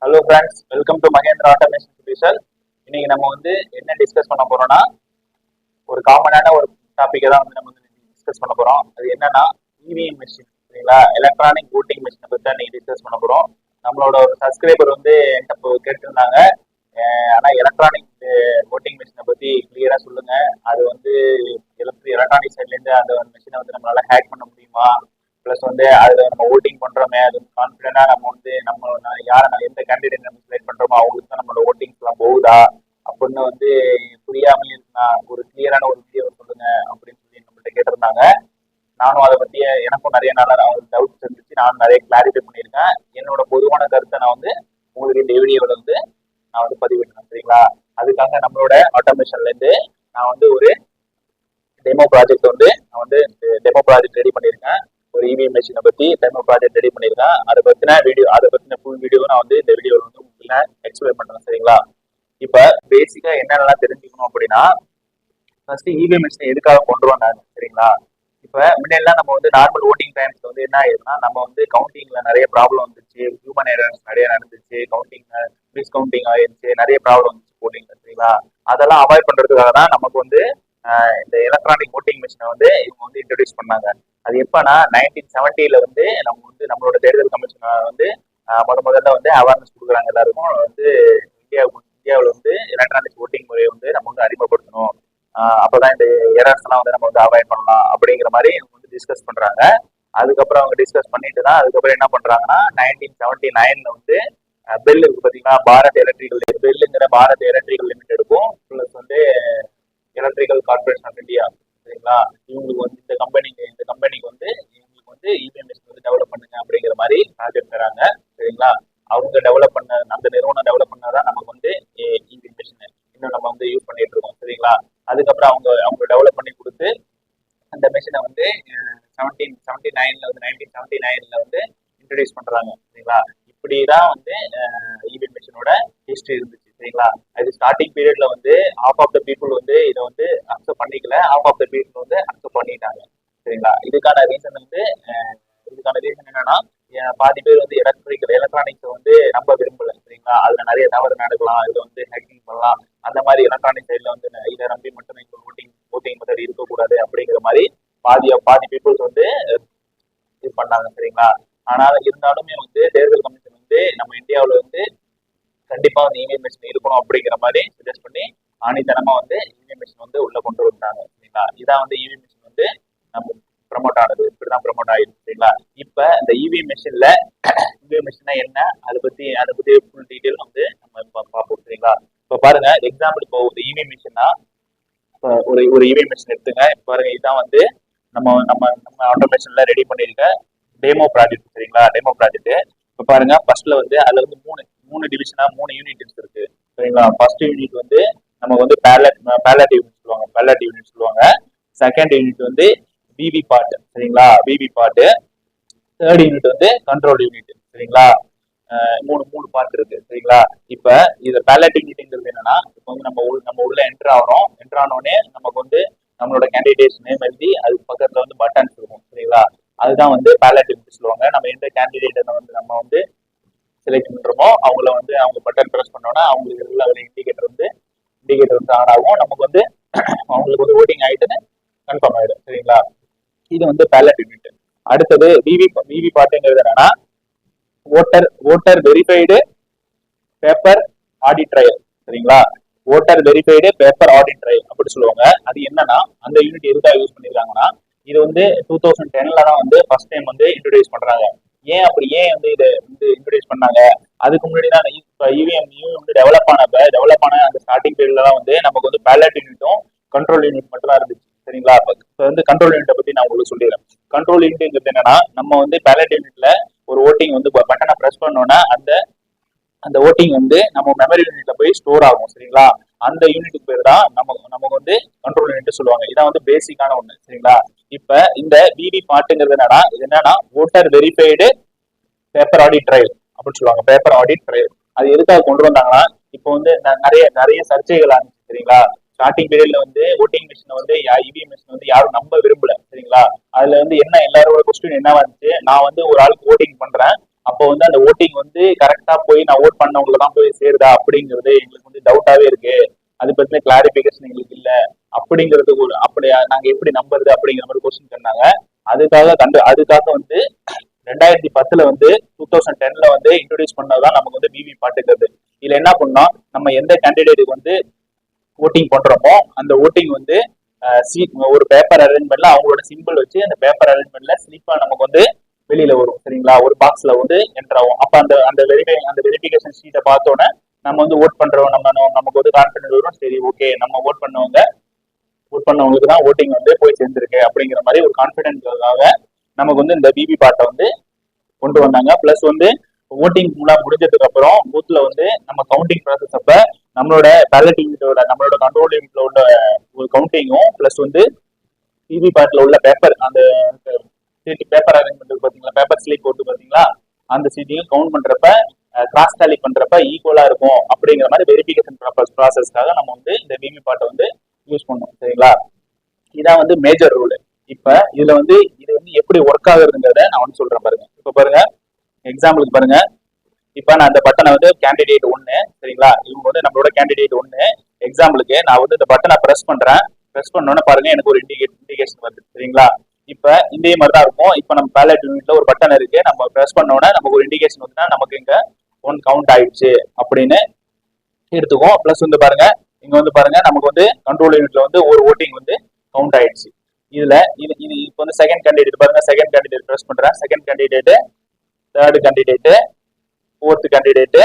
Hello friends, welcome to Mahendra automation solution. இன்னைக்கு நம்ம வந்து என்ன டிஸ்கஸ் பண்ண போறோம்னா, ஒரு காமனான ஒரு டாபிக்கை தான் வந்து நம்ம வந்து டிஸ்கஸ் பண்ண போறோம். அது என்னன்னா இவிஎம் மிஷின், சரிங்களா? எலக்ட்ரானிக் voting மிஷினை பத்தி தான் இன்னைக்கு டிஸ்கஸ் பண்ண போறோம். நம்மளோட ஒரு சப்ஸ்கிரைபர் வந்து என்கிட்ட கேட்டிருந்தாங்க, ஆனா எலக்ட்ரானிக் voting மிஷினை பத்தி கிளியரா சொல்லுங்க. அது வந்து எலக்ட்ரானிக் சைட்ல இருந்து அந்த மிஷினை வந்து நம்மளால ஹேக் பண்ண முடியுமா? பிளஸ் வந்து அதுல நம்ம ஓட்டிங் பண்றோமே, அது கான்பிடண்டா நம்ம வந்து நம்ம யாரை எந்த கேண்டிடேட் நம்ம செலக்ட் பண்றோமோ அவங்களுக்கு தான் நம்மளோட ஓட்டிங்ஸ் எல்லாம் போகுதா அப்படின்னு வந்து புரியாமலே இருந்தா ஒரு கிளியரான ஒரு வீடியோ சொல்லுங்க அப்படின்னு சொல்லி நம்மள்ட்ட கேட்டிருந்தாங்க. நானும் அதை பத்தி எனக்கும் நிறைய நாள டவுட்ஸ் இருந்துச்சு. நானும் நிறைய கிளாரிஃபை பண்ணியிருக்கேன். என்னோட பொதுவான கருத்தை நான் வந்து உங்களுக்கு இந்த வீடியோல வந்து நான் வந்து பதிவிடுறேன், சரிங்களா? அதுக்காக நம்மளோட ஆட்டோமேஷன்ல இருந்து நான் வந்து ஒரு டெமோ ப்ராஜெக்ட் வந்து நான் வந்து டெமோ ப்ராஜெக்ட் ரெடி பண்ணியிருக்கேன். ஒரு இவிஎம் மிஷினை பத்தி டெமோ ப்ராஜெக்ட் ரெடி பண்ணியிருக்கேன். அதை பத்தின ஃபுல் வீடியோ நான் வந்து இந்த வீடியோவில் வந்து உங்களுக்கு எக்ஸ்பிளைன் பண்றேன், சரிங்களா? இப்ப பேசிக்கா என்னென்னலாம் தெரிஞ்சுக்கணும் அப்படின்னா, ஃபர்ஸ்ட் இவிஎம் மிஷினை எதுக்காக கொண்டு வந்தாங்க, சரிங்களா? இப்ப முன்னெல்லாம் நம்ம வந்து நார்மல் ஓட்டிங் டைம்ஸ் வந்து என்ன ஆயிருக்குன்னா, நம்ம வந்து கவுண்டிங்ல நிறைய ப்ராப்ளம் வந்துச்சு, ஹியூமன் எரர்ஸ் நிறைய நடந்துச்சு, கவுண்டிங்ல மிஸ் கவுண்டிங் ஆயிருச்சு, நிறைய ப்ராப்ளம் வந்துச்சு போட்டிங்ல, சரிங்களா? அதெல்லாம் அவாய்ட் பண்றதுக்காக தான் நமக்கு வந்து இந்த எலக்ட்ரானிக் ஓட்டிங் மிஷினை வந்து இவங்க வந்து இன்ட்ரடியூஸ் பண்ணாங்க. அது எப்பன்னா 1970 வந்து நம்ம வந்து நம்மளோட தேர்தல் கமிஷன் வந்து முதல்ல வந்து அவேர்னஸ் கொடுக்குறாங்க எல்லாருக்கும் வந்து இந்தியாவில் வந்து எலக்ட்ரானிக் ஓட்டிங் முறையை வந்து நம்ம வந்து அறிமுகப்படுத்தணும். அப்பதான் இந்த எரர்ஸ் எல்லாம் வந்து நம்ம வந்து அவாய்ட் பண்ணலாம் அப்படிங்கிற மாதிரி வந்து டிஸ்கஸ் பண்றாங்க. அதுக்கப்புறம் அவங்க டிஸ்கஸ் பண்ணிட்டு தான் அதுக்கப்புறம் என்ன பண்றாங்கன்னா 1979 வந்து பெல் இருக்கு பாத்தீங்கன்னா, பாரத் எலக்ட்ரிக்கல் லிமிடெடுக்கும் பிளஸ் வந்து எலக்ட்ரிக்கல் கார்பரேஷன் ஆஃப் இந்தியா, சரிங்களா? இவங்களுக்கு வந்து இந்த கம்பெனிக்கு வந்து இவங்களுக்கு வந்து இவிஎம் மிஷின் வந்து டெவலப் பண்ணுங்க அப்படிங்கிற மாதிரி ப்ராஜெக்ட் தராங்க, சரிங்களா? அவங்க டெவலப் பண்ண அந்த நிறுவனம் டெவலப் பண்ணாதான் நமக்கு வந்து இவிஎம் மிஷின் இன்னும் நம்ம வந்து யூஸ் பண்ணிட்டு இருக்கோம், சரிங்களா? அதுக்கப்புறம் அவங்க டெவலப் பண்ணி கொடுத்து அந்த மிஷினை வந்து 1979 வந்து இன்ட்ரடியூஸ் பண்றாங்க, சரிங்களா? இப்படிதான் வந்து இவிஎம் மிஷினோட ஹிஸ்டரி இருந்துச்சு, சரிங்களா? அது ஸ்டார்டிங் பீரியட்ல வந்து ஹாஃப் ஆஃப் த பீப்புள் வந்து இதை வந்து அக்செப்ட் பண்ணிக்கல, ஹாஃப் ஆஃப் த பீப்புள் வந்து அக்செப்ட் பண்ணிட்டாங்க, சரிங்களா? இதுக்கான ரீசன் என்னன்னா, பாதி பேர் வந்து எலக்ட்ரானிக்ஸ் வந்து நம்ப விரும்பல, சரிங்களா? அதுல நிறைய தவறு நடக்கலாம், இதுல வந்து ஹேக்கிங் பண்ணலாம், அந்த மாதிரி எலக்ட்ரானிக் சைட்ல வந்து இதை நம்பி மட்டுமே ஓட்டிங் மெத்தட் இருக்கக்கூடாது அப்படிங்கிற மாதிரி பாதி பீப்புள்ஸ் வந்து இது பண்ணாங்க, சரிங்களா? ஆனால் இருந்தாலுமே வந்து தேர்தல் கமிஷன் வந்து நம்ம இந்தியாவில் வந்து கண்டிப்பா வந்து இவிஎம் மிஷின் இருக்கணும் அப்படிங்கிற மாதிரி சஜஸ்ட் பண்ணி ஆணித்தனமா வந்து இவிஎம் மிஷின் வந்து உள்ள கொண்டு வந்தாங்க, சரிங்களா? இதான் வந்து இவிஎம் மிஷின் வந்து நம்ம ப்ரமோட் ஆனது, இப்படிதான் ப்ரமோட் ஆயிருக்கு, சரிங்களா? இப்ப இந்த இவிஎம் மிஷின்னா என்ன, அதை பத்தி ஃபுல் டீட்டெயில் வந்து நம்ம பார்ப்போம், சரிங்களா? இப்ப பாருங்க, எக்ஸாம்பிள் இப்போ ஒரு இவிஎம் மிஷின்னா ஒரு இவிஎம் மிஷின் எடுத்துங்க. இப்ப பாருங்க, இதுதான் வந்து நம்ம நம்ம நம்ம ஆட்டோமேஷன்ல ரெடி பண்ணிருக்க டெமோ ப்ராஜெக்ட், சரிங்களா? Demo project. இப்ப பாருங்க, ஃபர்ஸ்ட்ல வந்து அதுல வந்து மூணு டிவிஷனா 3 யூனிட்ஸ் இருக்கு, சரிங்களா? ஃபர்ஸ்ட் யூனிட் வந்து நம்ம வந்து பேலட் யூனிட் சொல்லுவாங்க. செகண்ட் யூனிட் வந்து விவி பார்ட், சரிங்களா? விவி பார்ட். தேர்ட் யூனிட் வந்து கண்ட்ரோல் யூனிட், சரிங்களா? மூணு மூணு பார்ட் இருக்கு, சரிங்களா? இப்ப இது பேலட் யூனிட்ங்கிறது என்னன்னா, இப்போ வந்து நம்ம உள்ள என்டர் ஆனோடனே நமக்கு வந்து நம்மளோட கேண்டிடேட்ஸ் நேம் எழுதி அதுக்கு பக்கத்துல வந்து பட்டன்ஸ் இருக்கும், சரிங்களா? அதுதான் வந்து பேலட் யூனிட் சொல்லுவாங்க. நம்ம எந்த கேண்டிடேட் வந்து நம்ம வந்து செலக்ட் பண்றோமோ அவங்கள வந்து அவங்க பட்டன் ப்ரெஸ் பண்ணோம்னா அவங்களுக்கு உள்ள ஒரு இண்டிகேட்டர் வந்து ஆன் ஆகும். நமக்கு வந்து அவங்களுக்கு வந்து ஓட்டிங் ஆயிட்டுன்னு கன்ஃபார்ம் ஆயிடும், சரிங்களா? இது வந்து பேலட் யூனிட். அடுத்தது விவி பார்ட்டுங்கிறது என்னன்னா, voter verified paper audit trail, சரிங்களா? Voter verified paper audit trail அப்படி சொல்லுவாங்க. அது என்னன்னா, அந்த யூனிட் எதுக்காக யூஸ் பண்ணிருக்காங்கன்னா, இது வந்து 2010 தான் வந்து ஃபர்ஸ்ட் டைம் வந்து இன்ட்ரோடியூஸ் பண்றாங்க. ஏன் வந்து இதை வந்து இன்ட்ரோடியூஸ் பண்ணாங்க? அதுக்கு முன்னாடி தான் இவிஎம் வந்து டெவலப் ஆன அந்த ஸ்டார்டிங் பீரியட்ல தான் வந்து நமக்கு வந்து பேலட் யூனிட்டும் கண்ட்ரோல் யூனிட் மட்டும் தான் இருந்துச்சு, சரிங்களா? இப்போ வந்து கண்ட்ரோல் யூனிட்டை பத்தி நான் உங்களுக்கு சொல்லிடுறேன். கண்ட்ரோல் யூனிட் என்னன்னா, நம்ம வந்து பேலட் யூனிட்ல ஒரு ஓட்டிங் வந்து பட்டனை பிரஸ் பண்ணோம்னா அந்த ஓட்டிங் வந்து நம்ம மெமரி யூனிட்ல போய் ஸ்டோர் ஆகும், சரிங்களா? அந்த யூனிட்டுக்கு பேர் தான் நமக்கு வந்து கண்ட்ரோல் யூனிட் சொல்லுவாங்க. இதான் வந்து பேசிக்கான ஒண்ணு, சரிங்களா? இப்ப இந்த விவி பார்ட்டுங்கிறது என்னன்னா voter verified paper audit trial அப்படின்னு சொல்லுவாங்க. பேப்பர் ஆடிட் ட்ரையல் அது எதுக்காக கொண்டு வந்தாங்கன்னா, இப்போ வந்து நிறைய சர்ச்சைகள் ஆனிச்சு, சரிங்களா? ஸ்டார்டிங் பீரியட்ல வந்து ஓட்டிங் மிஷின் வந்து இவிஎம் மிஷின் வந்து யாரும் நம்ப விரும்பல, சரிங்களா? அதுல வந்து எல்லாரோட கொஸ்டின் என்ன வந்துச்சு, நான் வந்து ஒரு ஆளுக்கு ஓட்டிங் பண்றேன், அப்போ வந்து அந்த ஓட்டிங் வந்து கரெக்டா போய் நான் ஓட் பண்ணவங்களை தான் போய் சேருதா அப்படிங்கிறது எங்களுக்கு வந்து டவுட்டாவே இருக்கு. அது பத்தின கிளாரிபிகேஷன் எங்களுக்கு இல்ல அப்படிங்கிறது ஒரு அப்படி நாங்க எப்படி நம்புறது அப்படிங்கிற மாதிரி கொஸ்டின் சொன்னாங்க. அதுக்காக வந்து 2010 வந்து 2010 வந்து இன்ட்ரோடியூஸ் பண்ணதான் நமக்கு வந்து விவி பாட்டுக்கிறது. இதுல என்ன பண்ணோம், நம்ம எந்த கேண்டிடேட்டுக்கு வந்து ஓட்டிங் பண்றோமோ அந்த ஓட்டிங் வந்து ஒரு பேப்பர் அரேஞ்ச்மெண்ட்ல அவங்களோட சிம்பிள் வச்சு அந்த பேப்பர் அரேஞ்ச்மெண்ட்ல ஸ்லிப்பா நமக்கு வந்து வெளியில வரும் சரிங்களா, ஒரு பாக்ஸ்ல வந்து என்டர் ஆகும். அப்ப அந்த அந்த வெரிஃபிகேஷன் ஷீட்டை பார்த்தோன்னே நம்ம வந்து ஓட் பண்றோம், நமக்கு வந்து கான்பிடன்ட் வரும். சரி ஓகே, நம்ம ஓட் பண்ணவங்களுக்கு தான் ஓட்டிங் வந்து போய் சேர்ந்திருக்கு அப்படிங்கிற மாதிரி ஒரு கான்பிடன்ஸ்க்காக நமக்கு வந்து இந்த விவி பாட்டை வந்து கொண்டு வந்தாங்க. பிளஸ் வந்து ஓட்டிங் ஃபுல்லா முடிஞ்சதுக்கு அப்புறம் பூத்ல வந்து நம்ம கவுண்டிங் ப்ராசஸ் அப்ப நம்மளோட பேலட் யூனிட்டோட நம்மளோட கண்ட்ரோல் யூனிட்ல உள்ள ஒரு கவுண்டிங்கும் பிளஸ் வந்து விவி பாட்ல உள்ள பேப்பர் அந்த பேப்பர் அரேஞ்ச்மெண்ட் பாத்தீங்களா, பேப்பர் ஸ்லிப் போட்டு பாத்தீங்களா, அந்த சீட்டையும் கவுண்ட் பண்றப்ப கிராஸ் டாலி பண்றப்ப ஈக்குவலா இருக்கும் அப்படிங்கிற மாதிரி வெரிஃபிகேஷன் ப்ராசஸ்க்காக நம்ம வந்து இந்த விவி பாட்டை வந்து யூஸ் பண்ணோம் சரிங்களா. இதான் வந்து மேஜர் ரூல். இப்ப இதுல வந்து இது வந்து எப்படி ஒர்க் ஆகுறதுங்கிறத நான் வந்து சொல்றேன் பாருங்க. இப்ப பாருங்க, எக்ஸாம்பிளுக்கு பாருங்க, இப்ப நான் இந்த பட்டனை வந்து கேண்டிடேட் 1 சரிங்களா, இவங்க வந்து நம்மளோட கேண்டிடேட் 1. எக்ஸாம்பிளுக்கு நான் வந்து இந்த பட்டனை பிரஸ் பண்றேன். பிரஸ் பண்ணோன்னு பாருங்க எனக்கு ஒரு இண்டிகேஷன் வருது சரிங்களா. இப்ப இதே மாதிரி தான் இருக்கும். இப்ப நம்ம பேலட் யூனிட்ல ஒரு பட்டன் இருக்கு, நம்ம பிரஸ் பண்ணோன்னா நமக்கு ஒரு இண்டிகேஷன் வந்துன்னா நமக்கு இங்க 1 கவுண்ட் ஆயிடுச்சு அப்படின்னு எடுத்துக்கும். பிளஸ் வந்து பாருங்க, இங்க வந்து பாருங்க நமக்கு வந்து கண்ட்ரோல் யூனிட்ல வந்து ஒரு ஓட்டிங் வந்து கவுண்ட் ஆயிடுச்சு. இதுல இது இது இப்போ வந்து செகண்ட் கேண்டிடேட் பாருங்க, செகண்ட் கேண்டிடேட் பிரஸ் பண்றேன், second candidate, third candidate, fourth candidate,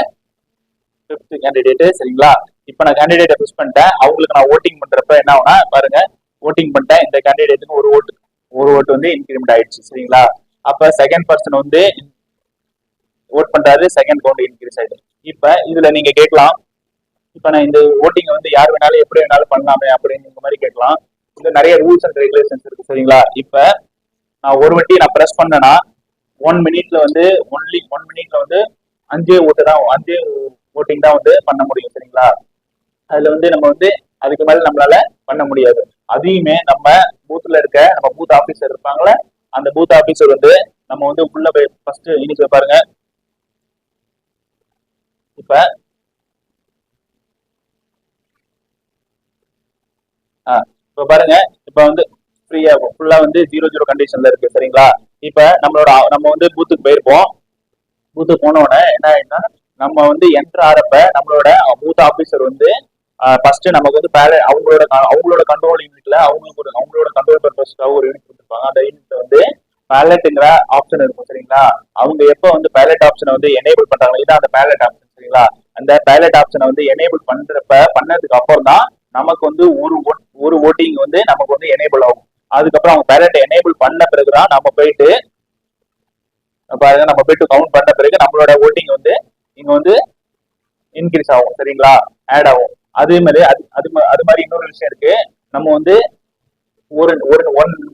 fifth candidate சரிங்களா. இப்ப நான் கேண்டிடேட்டை பிரஸ் பண்ணிட்டேன், அவங்களுக்கு நான் ஓட்டிங் பண்றப்ப என்ன ஆகுனா பாருங்க, ஓட்டிங் பண்ணிட்டேன், இந்த கேண்டிடேட்டுக்கு ஒரு ஓட்டு வந்து இன்கிரிமெண்ட் ஆயிடுச்சு சரிங்களா. அப்ப செகண்ட் பர்சன் வந்து ஓட் பண்றாரு, செகண்ட் கவுண்ட் இன்க்ரீஸ் ஆயிடும். இப்ப இதுல நீங்க கேட்கலாம், இப்ப நான் இந்த ஓட்டிங் வந்து யார் வேணாலும் எப்படி வேணாலும் பண்ணலாமே அப்படின்னு மாதிரி கேட்கலாம். இது நிறைய ரூல்ஸ் அண்ட் ரெகுலேஷன்ஸ் இருக்கு சரிங்களா. இப்ப நான் ஒரு வாட்டி நான் பிரஸ் பண்ணேன்னா 1 மினிட்ல வந்து ஒன்லி 1 மினிட்ல வந்து 5 ஓட்டிங் தான் வந்து பண்ண முடியும் சரிங்களா. அதுல வந்து நம்ம வந்து அதுக்கு மேல நம்மளால பண்ண முடியாது. அதையுமே நம்ம பூத்ல இருக்க நம்ம பூத் ஆபீசர் இருப்பாங்களே, அந்த பூத் ஆபீசர் வந்து நம்ம வந்து உள்ள போய் ஃபர்ஸ்ட் இன்னைக்கு பாருங்க, இப்ப இப்ப பாருங்க, இப்ப வந்து ஃப்ரீயா ஃபுல்லா வந்து 0-0 கண்டிஷன்ல இருக்கு சரிங்களா. இப்ப நம்ம வந்து பூத்துக்கு போயிருப்போம். பூத்துக்கு போன உடனே என்ன ஆயிடுனா, நம்ம வந்து என்டர் ஆறப்ப நம்மளோட பூத் ஆபீசர் வந்து ஃபர்ஸ்ட் நமக்கு வந்து அவங்களோட கண்ட்ரோல் யூனிட்ல அவங்களோட கண்ட்ரோல் பர்பஸ்க்காக ஒரு யூனிட் கொடுத்துருப்பாங்க. அந்த யூனிட்ல வந்து பேலட்ங்கிற ஆப்ஷன் இருக்கும் சரிங்களா. அவங்க எப்ப வந்து பேலட் ஆப்ஷனை வந்து எனேபிள் பண்றாங்க, இதான் அந்த பேலட் ஆப்ஷன் சரிங்களா. அந்த பேலட் ஆப்ஷனை வந்து எனேபிள் பண்ணதுக்கு அப்புறம் தான் நமக்கு வந்து ஒரு ஓட்டிங் வந்து நமக்கு வந்து எனேபிள் ஆகும். அதுக்கப்புறம் அவங்க பேலட்டை எனேபிள் பண்ண பிறகுதான் நம்ம போயிட்டு கவுண்ட் பண்ண பிறகு நம்மளோட ஓட்டிங் வந்து இங்க வந்து இன்க்ரீஸ் ஆகும் சரிங்களா, ஆட் ஆகும். அதே மாதிரி அது மாதிரி இன்னொரு விஷயம் இருக்கு, நம்ம வந்து ஒரு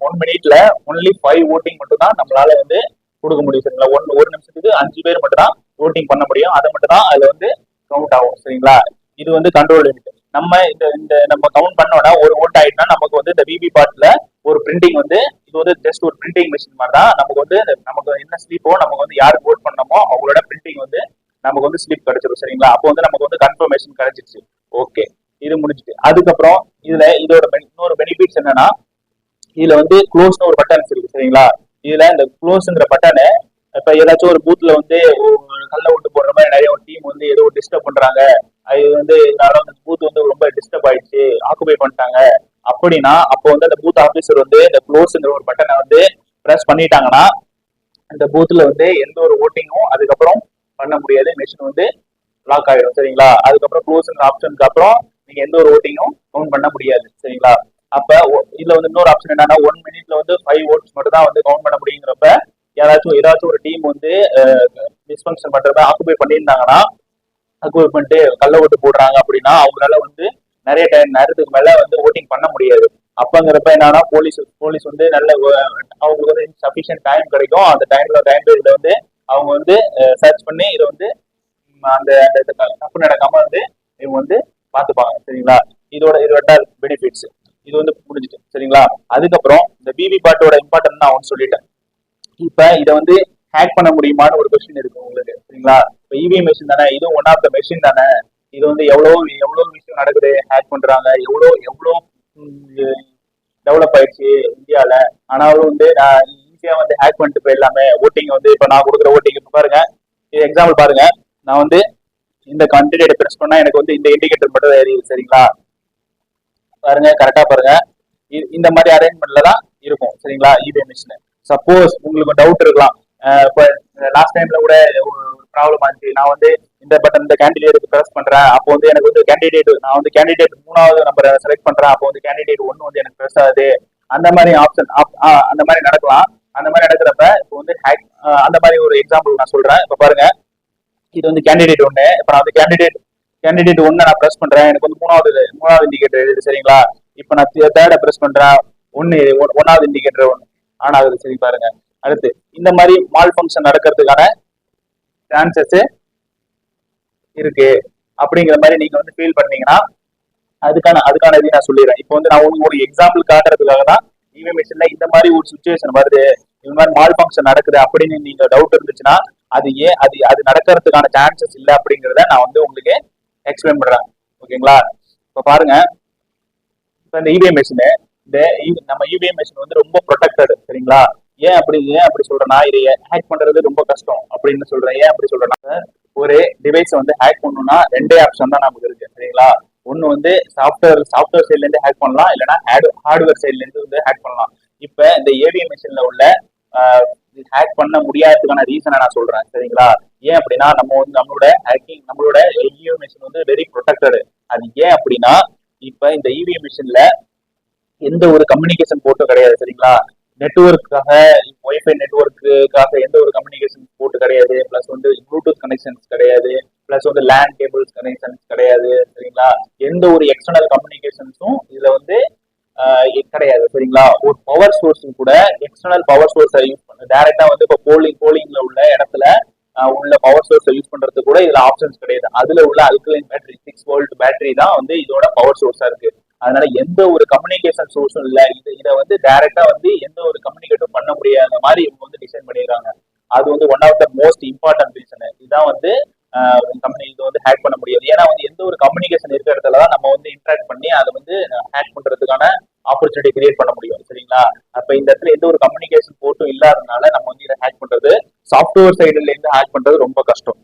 ஒன் மினிட்ல ஒன்லி 5 ஓட்டிங் மட்டும் தான் நம்மளால வந்து கொடுக்க முடியும் சரிங்களா. ஒரு நிமிஷத்துக்கு 5 பேர் மட்டும் தான் ஓட்டிங் பண்ண முடியும், அதை மட்டும் தான் அதுல வந்து கவுண்ட் ஆகும் சரிங்களா. இது வந்து கண்ட்ரோல் யூனிட். நம்ம இந்த நம்ம கவுண்ட் பண்ணோம்னா ஒரு ஓட் ஆயிட்டுனா நமக்கு வந்து இந்த விவி பாட்ல ஒரு பிரிண்டிங் வந்து இது வந்து ஜஸ்ட் ஒரு பிரிண்டிங் மிஷின் மாதிரி தான். நமக்கு என்ன ஸ்லிப்போ நமக்கு வந்து யாருக்கு ஓட் பண்ணமோ அவங்களோட பிரிண்டிங் வந்து நமக்கு வந்து ஸ்லிப் கிடைச்சிடும் சரிங்களா. அப்போ வந்து நமக்கு வந்து கன்ஃபர்மேஷன் கிடைச்சிருச்சு. ஓகே, இது முடிஞ்சுட்டு அதுக்கப்புறம் இதோட இன்னொரு பெனிஃபிட்ஸ் என்னன்னா, இதுல வந்து க்ளோஸ்னு ஒரு பட்டன் இருக்கு சரிங்களா. இதுல இந்த க்ளோஸ்ங்கிற பட்டனு இப்ப ஏதாச்சும் ஒரு பூத்ல வந்து கல்ல ஓட்டு போடுற மாதிரி நிறைய ஒரு டீம் வந்து ஏதோ டிஸ்டர்ப் பண்றாங்க, அது வந்து பூத் வந்து ரொம்ப டிஸ்டர்ப் ஆயிடுச்சு, ஆக்குபை பண்ணிட்டாங்க அப்படின்னா அப்போ வந்து அந்த பூத் ஆபீசர் வந்து இந்த க்ளோஸ்ங்கிற ஒரு பட்டனை வந்து பிரஸ் பண்ணிட்டாங்கன்னா அந்த பூத்ல வந்து எந்த ஒரு ஓட்டிங்கும் அதுக்கப்புறம் பண்ண முடியாது, மெஷின் வந்து லாக் ஆயிடும் சரிங்களா. அதுக்கப்புறம் க்ளோஸ்ங்கிற ஆப்ஷனுக்கு அப்புறம் நீங்க எந்த ஒரு ஓட்டிங்கும் கவுண்ட் பண்ண முடியாது சரிங்களா. அப்ப இதுல வந்து இன்னொரு ஆப்ஷன் என்னன்னா 1 மினிட்ல வந்து 5 ஓட்ஸ் மட்டும் தான் வந்து கவுண்ட் பண்ண முடியுங்கிறப்ப ஏதாச்சும் ஒரு டீம் வந்து டிஸ்பங்ஷன் பண்றப்ப ஆக்குபை பண்ணியிருந்தாங்கன்னா, ஆக்குபை பண்ணிட்டு கள்ள ஓட்டு போடுறாங்க அப்படின்னா அவங்களால வந்து நிறைய நேரத்துக்கு மேல வந்து ஓட்டிங் பண்ண முடியாது. அப்பங்கிறப்ப என்னன்னா போலீஸ் வந்து அவங்களுக்கு வந்து சஃபிஷியன்ட் டைம் கிடைக்கும். அந்த டைம் பீரியட்ல வந்து அவங்க வந்து சர்ச் பண்ணி இதை வந்து அந்த தப்பு நடக்காம வந்து இவங்க வந்து பாத்துப்பாங்க சரிங்களா. இதோட பெனிஃபிட்ஸ் இது வந்து முடிஞ்சுட்டு சரிங்களா. அதுக்கப்புறம் இந்த விவி பாட்டோட இம்பார்ட்டன்ட் நான் சொல்லிட்டேன். இப்ப இதை வந்து ஹேக் பண்ண முடியுமான்னு ஒரு கொஸ்டின் இருக்கு உங்களுக்கு, சரிங்களா? இப்போ இவிஎம் மெஷின் தானே, இது ஒன் ஆஃப் த மெஷின் தானே. இது வந்து எவ்வளவு எவ்வளவு விஷயம் நடக்குது, ஹேக் பண்றாங்க, எவ்வளோ எவ்வளோ டெவலப் ஆயிடுச்சு இந்தியால. ஆனாலும் வந்து நான் ஈஸியா வந்து ஹேக் பண்ணிட்டு போயிடலாமே. ஓட்டிங் வந்து இப்போ நான் கொடுக்குற ஓட்டிங் பாருங்க, எக்ஸாம்பிள் பாருங்க. நான் வந்து இந்த கண்டிடேட் பிரஸ் பண்ணா எனக்கு வந்து இந்த இண்டிகேட்டர் மட்டும் தான் எரியுது, சரிங்களா? பாருங்க, கரெக்டா பாருங்க. இந்த மாதிரி அரேஞ்ச்மெண்ட்ல தான் இருக்கும், சரிங்களா? EVM machine. சப்போஸ் உங்களுக்கு டவுட் இருக்கலாம், இப்போ லாஸ்ட் டைம்ல கூட ஒரு ப்ராப்ளம் ஆச்சு. நான் வந்து இந்த பட்டன் இந்த கேண்டிடேட்டுக்கு ப்ரெஸ் பண்றேன், அப்போ வந்து எனக்கு வந்து கேண்டிடேட் நான் வந்து கேண்டிடேட் 3வது நம்பரை செலக்ட் பண்றேன், அப்போ வந்து கேண்டிடேட் 1 வந்து எனக்கு ப்ரெஸ் ஆகுது. அந்த மாதிரி ஆப்ஷன் அந்த மாதிரி நடக்கலாம். அந்த மாதிரி நடக்கிறப்ப இப்போ வந்து ஹேக், அந்த மாதிரி ஒரு எக்ஸாம்பிள் நான் சொல்றேன். இப்போ பாருங்க, இது வந்து கேண்டிடேட் 1. இப்போ நான் வந்து கேண்டிடேட் 1 நான் ப்ரெஸ் பண்றேன், எனக்கு வந்து மூணாவது இண்டிகேட்டர் எழுது, சரிங்களா? இப்போ நான் தேர்டை ப்ரெஸ் பண்றேன், ஒன்னாவது இண்டிகேட்டர் ஆன் ஆகுது, சரி பாருங்க. அடுத்து இந்த மாதிரி மால் ஃபங்க்ஷன் நடக்கிறதுக்கான சான்சஸ் இருக்கு. அப்படிங்கிற மாதிரி நீங்க வந்து ஃபீல் பண்ணீங்கன்னா அதுக்கான இது நான் சொல்லிடுறேன். இப்போ வந்து நான் ஒரு எக்ஸாம்பிள் காட்டுறதுக்காக தான் இவிஎம் மிஷின்ல இந்த மாதிரி ஒரு சுச்சுவேஷன் வருது, இந்த மாதிரி மால் ஃபங்க்ஷன் நடக்குது அப்படின்னு நீங்க டவுட் இருந்துச்சுன்னா அது ஏன் அது நடக்கிறதுக்கான சான்சஸ் இல்லை அப்படிங்கிறத நான் வந்து உங்களுக்கு எக்ஸ்பிளைன் பண்றேன், ஓகேங்களா? இப்போ பாருங்க, இப்போ இந்த இவிஎம் மிஷின், நம்ம இவிஎம் மிஷின் வந்து ரொம்ப ப்ரொடெக்டட், சரிங்களா? ஏன் அப்படி சொல்றேன்னா, இதை ஹேக் பண்றது ரொம்ப கஷ்டம் அப்படின்னு சொல்றேன். ஏன் அப்படி சொல்றேன்னா, ஒரு டிவைஸ் வந்து ஹேக் பண்ணணும்னா 2 ஆப்ஷன் தான் நமக்கு இருக்கு, சரிங்களா? ஒன்னு வந்து சாஃப்ட்வேர் சைட்ல இருந்து ஹேக் பண்ணலாம், இல்லைன்னா ஹார்ட்வேர் சைட்ல இருந்து வந்து ஹேக் பண்ணலாம். இப்ப இந்த ஏவிஎம் மிஷின்ல உள்ள ஹேக் பண்ண முடியாததுக்கான ரீசனை நான் சொல்றேன், சரிங்களா? ஏன் அப்படின்னா நம்மளோட இவிஎம் மிஷின் வந்து வெரி ப்ரொடெக்டட். அது ஏன் அப்படின்னா, இப்ப இந்த இவிஎம் மிஷின்ல எந்த ஒரு கம்யூனிகேஷன் போர்ட்டும் கிடையாது, சரிங்களா? நெட்ஒர்க்காக, ஒய்ஃபை நெட்ஒர்க்குக்காக எந்த ஒரு கம்யூனிகேஷன் போர்ட் கிடையாது. பிளஸ் வந்து ப்ளூடூத் கனெக்ஷன்ஸ் கிடையாது. பிளஸ் வந்து லேண்ட் கேபிள்ஸ் கனெக்ஷன்ஸ் கிடையாது, சரிங்களா? எந்த ஒரு எக்ஸ்டர்னல் கம்யூனிகேஷன்ஸும் இதுல வந்து கிடையாது, சரிங்களா? ஒரு பவர் சோர்ஸ் கூட எக்ஸ்டர்னல் பவர் சோர்ஸை யூஸ் பண்ண டைரக்டா வந்து இப்போ போலிங்ல உள்ள இடத்துல உள்ள பவர் சோர்ஸை யூஸ் பண்றது கூட இதுல ஆப்ஷன்ஸ் கிடையாது. அதுல உள்ள அல்கலைன் பேட்டரி 6 வோல்ட் பேட்டரி தான் வந்து இதோட பவர் சோர்ஸா இருக்கு. அதனால எந்த ஒரு கம்யூனிகேஷன் சோர்ஸும் இல்ல. இதை வந்து டைரக்டா வந்து எந்த ஒரு கம்யூனிகேட்டும் பண்ண முடியாத மாதிரி இவங்க வந்து டிசைன் பண்ணிடுறாங்க. அது வந்து one of the most important reason. இதுதான் வந்து கம்பெனி இது வந்து ஹேக் பண்ண முடியாது. ஏன்னா வந்து எந்த ஒரு கம்யூனிகேஷன் இருக்கிற இடத்துல தான் நம்ம வந்து இன்டராக்ட் பண்ணி அதை வந்து ஹேக் பண்றதுக்கான ஆப்பர்ச்சுனிட்டி கிரியேட் பண்ண முடியும், சரிங்களா? அப்ப இந்த இடத்துல எந்த ஒரு கம்யூனிகேஷன் போர்ட்டும் இல்லாதனால நம்ம வந்து இதை ஹேக் பண்றது, சாஃப்ட்வேர் சைடுல இருந்து ஹேக் பண்றது ரொம்ப கஷ்டம்,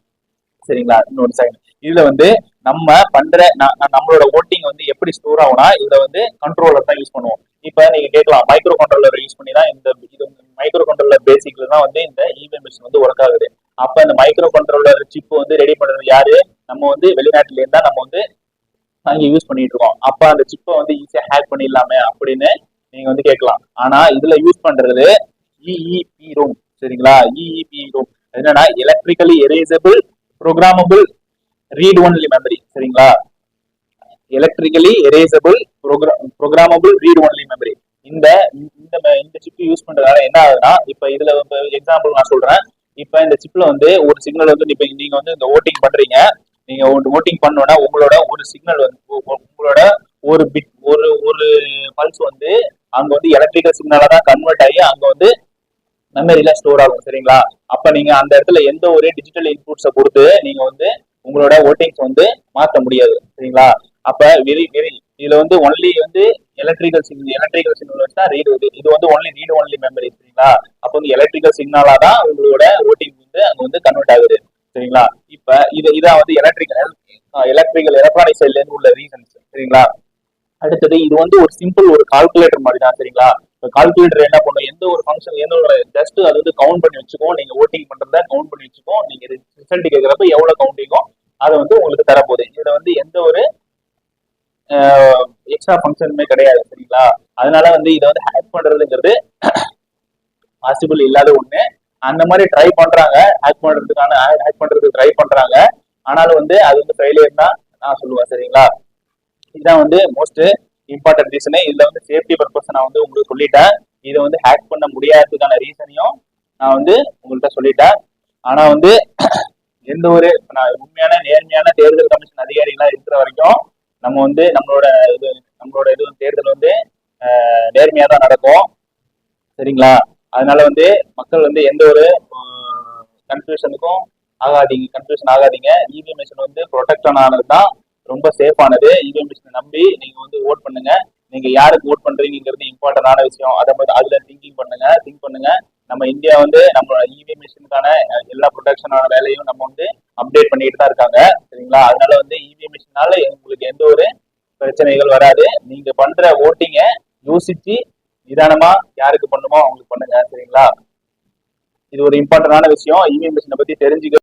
சரிங்களா? இன்னொரு சைடு இதுல வந்து நம்ம பண்ற நம்மளோட ஓட்டிங் வந்து எப்படி ஸ்டோர் ஆகும்னா, இதுல வந்து கண்ட்ரோலர் தான் யூஸ் பண்ணுவோம். இப்ப நீங்க கேட்கலாம், மைக்ரோ கண்ட்ரோலர் யூஸ் பண்ணி தான் இது மைக்ரோ கண்ட்ரோலர் பேசிக்ல தான் வந்து இந்த இவிஎம் மிஷின் வந்து ஒர்க் ஆகுது. அப்ப இந்த மைக்ரோ கண்ட்ரோலர் சிப் வந்து ரெடி பண்றது யாரு? நம்ம வந்து வெளிநாட்டுல இருந்தா நம்ம வந்து அங்க யூஸ் பண்ணிட்டு இருக்கோம். அப்ப அந்த சிப்பை வந்து ஈஸியா ஹேக் பண்ணிடலாமே அப்படின்னு நீங்க வந்து கேட்கலாம். ஆனா இதுல யூஸ் பண்றது இஇபி ரூம், சரிங்களா? இஇபி ரூம் என்னன்னா electrically erasable programmable read only memory, சரிங்களா? Electrically erasable programmable read only memory. இந்த இந்த சிப் யூஸ் பண்றதால என்ன ஆகுதுன்னா, இப்ப இதுல எக்ஸாம்பிள் நான் சொல்றேன். இப்ப இந்த சிப்ல வந்து ஒரு சிக்னல் வந்து இப்ப நீங்க வந்து இந்த ஓட்டிங் பண்றீங்க. நீங்க ஓட்டிங் பண்ணோன்னா உங்களோட ஒரு சிக்னல் வந்து உங்களோட ஒரு பிட் ஒரு பல்ஸ் வந்து அங்க வந்து எலக்ட்ரிக்கல் சிக்னலா தான் கன்வெர்ட் ஆகி அங்க வந்து மெமரியில ஸ்டோர் ஆகும், சரிங்களா? அப்ப நீங்க அந்த இடத்துல எந்த ஒரு டிஜிட்டல் இன்புட்ஸை கொடுத்து நீங்க வந்து உங்களோட ஓட்டிங்ஸ் வந்து மாற்ற முடியாது, சரிங்களா? அப்ப வெரி வெரி இதுல வந்து ஒன்லி வந்து எலக்ட்ரிக்கல் சிக்னல் வச்சா இது வந்து ஒன்லி ரீட் ஒன்லி மெமரி, சரிங்களா? அப்போ வந்து எலக்ட்ரிக்கல் சிக்னலா தான் உங்களோட ஓட்டிங் வந்து அங்க வந்து கன்வெர்ட் ஆகுது, சரிங்களா? இப்ப இதான் வந்து எலக்ட்ரிக்கல் எலக்ட்ரானிக் சைட்ல இருந்து உள்ள ரீசன்ஸ், சரிங்களா? அடுத்தது இது வந்து ஒரு சிம்பிள் ஒரு கால்குலேட்டர் மாதிரி தான், சரிங்களா? கால்குலேட்டர் என்ன பண்ணும், எந்த ஒரு ஃபங்க்ஷன் எந்த ஒரு ஜஸ்ட் அது வந்து கவுண்ட் பண்ணி வச்சுக்கோம். நீங்க ஓட்டிங் பண்றத கவுண்ட் பண்ணி வச்சுக்கோம். நீங்க ரிசல்ட் கேட்கறப்ப எவ்வளவு கவுண்டிங்கோ அதை வந்து உங்களுக்கு தரப்போகுது. இதுல வந்து எந்த ஒரு எக்ஸ்ட்ரா ஃபங்க்ஷனுமே கிடையாது, சரிங்களா? அதனால வந்து இதை வந்து ஹேக் பண்றதுங்கிறது பாசிபிள் இல்லாத ஒண்ணு. அந்த மாதிரி ட்ரை பண்றாங்க, ஹேக் பண்றதுக்கு ட்ரை பண்றாங்க. ஆனாலும் வந்து அது வந்து ஃபெயிலியர் தான் நான் சொல்லுவேன், சரிங்களா? இதுதான் வந்து மோஸ்ட் இம்பார்ட்டன்ட் ரீசனு. இதுல வந்து சேஃப்டி பர்பஸ் நான் வந்து உங்களுக்கு சொல்லிட்டேன். இதை வந்து ஹேக் பண்ண முடியாததுக்கான ரீசனையும் நான் வந்து உங்கள்கிட்ட சொல்லிட்டேன். ஆனா வந்து எந்த ஒரு உண்மையான நேர்மையான தேர்தல் கமிஷன் அதிகாரிகளா இருக்கிற வரைக்கும் நம்ம வந்து நம்மளோட இது தேர்தல் வந்து நேர்மையா தான் நடக்கும், சரிங்களா? அதனால வந்து மக்கள் வந்து எந்த ஒரு கன்ஃபியூஷன் ஆகாதீங்க. இவிஎம் மிஷின் வந்து ப்ரொடெக்ஷன் ஆனது தான், ரொம்ப சேஃபானது. இவிஎம் மிஷினை நம்பி நீங்க வந்து ஓட் பண்ணுங்க. நீங்க யாருக்கு ஓட் பண்றீங்கிறது இம்பார்ட்டன்டான விஷயம். அதுல திங்க் பண்ணுங்க. நம்ம இந்தியா வந்து நம்ம இவிஎம் மிஷினுக்கான எல்லா ப்ரொடெக்ஷனான வேலையும் நம்ம வந்து அப்டேட் பண்ணிட்டு தான் இருக்காங்க. சரிங்களா? அதனால வந்து இவிஎம் மிஷினால உங்களுக்கு எந்த ஒரு பிரச்சனைகள் வராது. நீங்க பண்ற ஓட்டிங்க யோசிச்சு நிதானமா யாருக்கு பண்ணுமோ அவங்களுக்கு பண்ணுங்க. சரிங்களா? இது ஒரு இம்பார்ட்டன்டான விஷயம். இவிஎம் மிஷினை பத்தி தெரிஞ்சுக்க